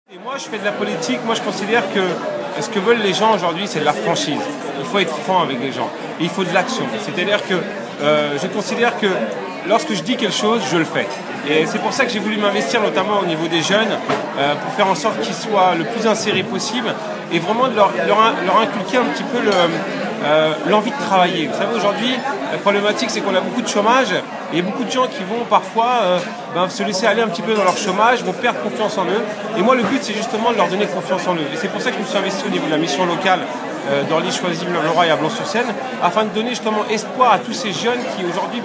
Et moi, je fais de la politique. Moi, je considère que ce que veulent les gens aujourd'hui, c'est de la franchise. Il faut être franc avec les gens. Et il faut de l'action. C'est-à-dire que je considère que lorsque je dis quelque chose, je le fais. Et c'est pour ça que j'ai voulu m'investir notamment au niveau des jeunes pour faire en sorte qu'ils soient le plus insérés possible et vraiment de leur inculquer un petit peu l'envie de travailler. Vous savez, aujourd'hui, la problématique, c'est qu'on a beaucoup de chômage et beaucoup de gens qui vont parfois se laisser aller un petit peu dans leur chômage, vont perdre confiance en eux. Et moi, le but, c'est justement de leur donner confiance en eux. Et c'est pour ça que je me suis investi au niveau de la mission locale d'Orly, Choisy, Leroy et à Blanc-sur-Seine, afin de donner justement espoir à tous ces jeunes qui aujourd'hui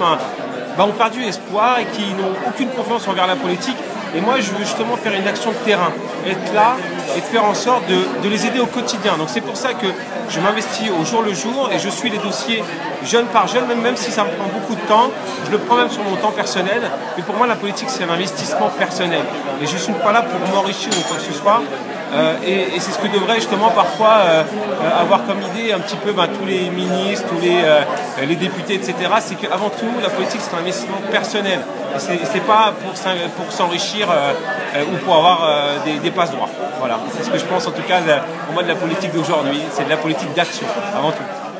ont perdu espoir et qui n'ont aucune confiance envers la politique. Et moi, je veux justement faire une action de terrain, être là et de faire en sorte de les aider au quotidien. Donc c'est pour ça que je m'investis au jour le jour et je suis les dossiers jeune par jeune, même si ça me prend beaucoup de temps. Je le prends même sur mon temps personnel. Mais pour moi, la politique, c'est un investissement personnel. Et je ne suis pas là pour m'enrichir ou quoi que ce soit. Et c'est ce que devrait justement parfois avoir comme idée un petit peu tous les ministres, tous les députés, etc. C'est qu'avant tout, la politique, c'est un investissement personnel. C'est pas pour s'enrichir ou pour avoir des passe-droits. Voilà, c'est ce que je pense en tout cas pour moi de la politique d'aujourd'hui. C'est de la politique d'action, avant tout.